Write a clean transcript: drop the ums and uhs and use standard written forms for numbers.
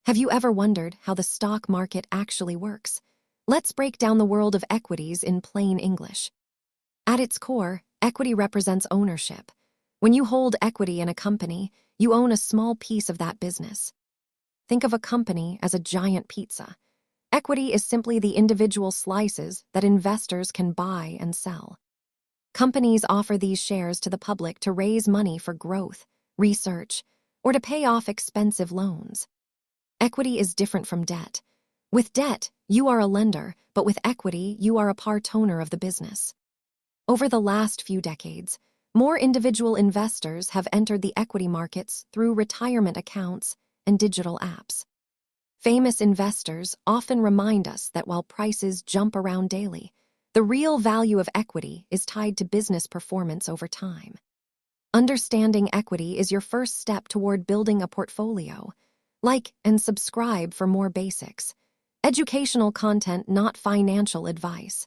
Have you ever wondered how the stock market actually works? Let's break down the world of equities in plain English. At its core, equity represents ownership. When you hold equity in a company, you own a small piece of that business. Think of a company as a giant pizza. Equity is simply the individual slices that investors can buy and sell. Companies offer these shares to the public to raise money for growth, research, or to pay off expensive loans. Equity is different from debt. With debt, you are a lender, but with equity, you are a part owner of the business. Over the last few decades, more individual investors have entered the equity markets through retirement accounts and digital apps. Famous investors often remind us that while prices jump around daily, the real value of equity is tied to business performance over time. Understanding equity is your first step toward building a portfolio. Like and subscribe for more basics. Educational content, not financial advice.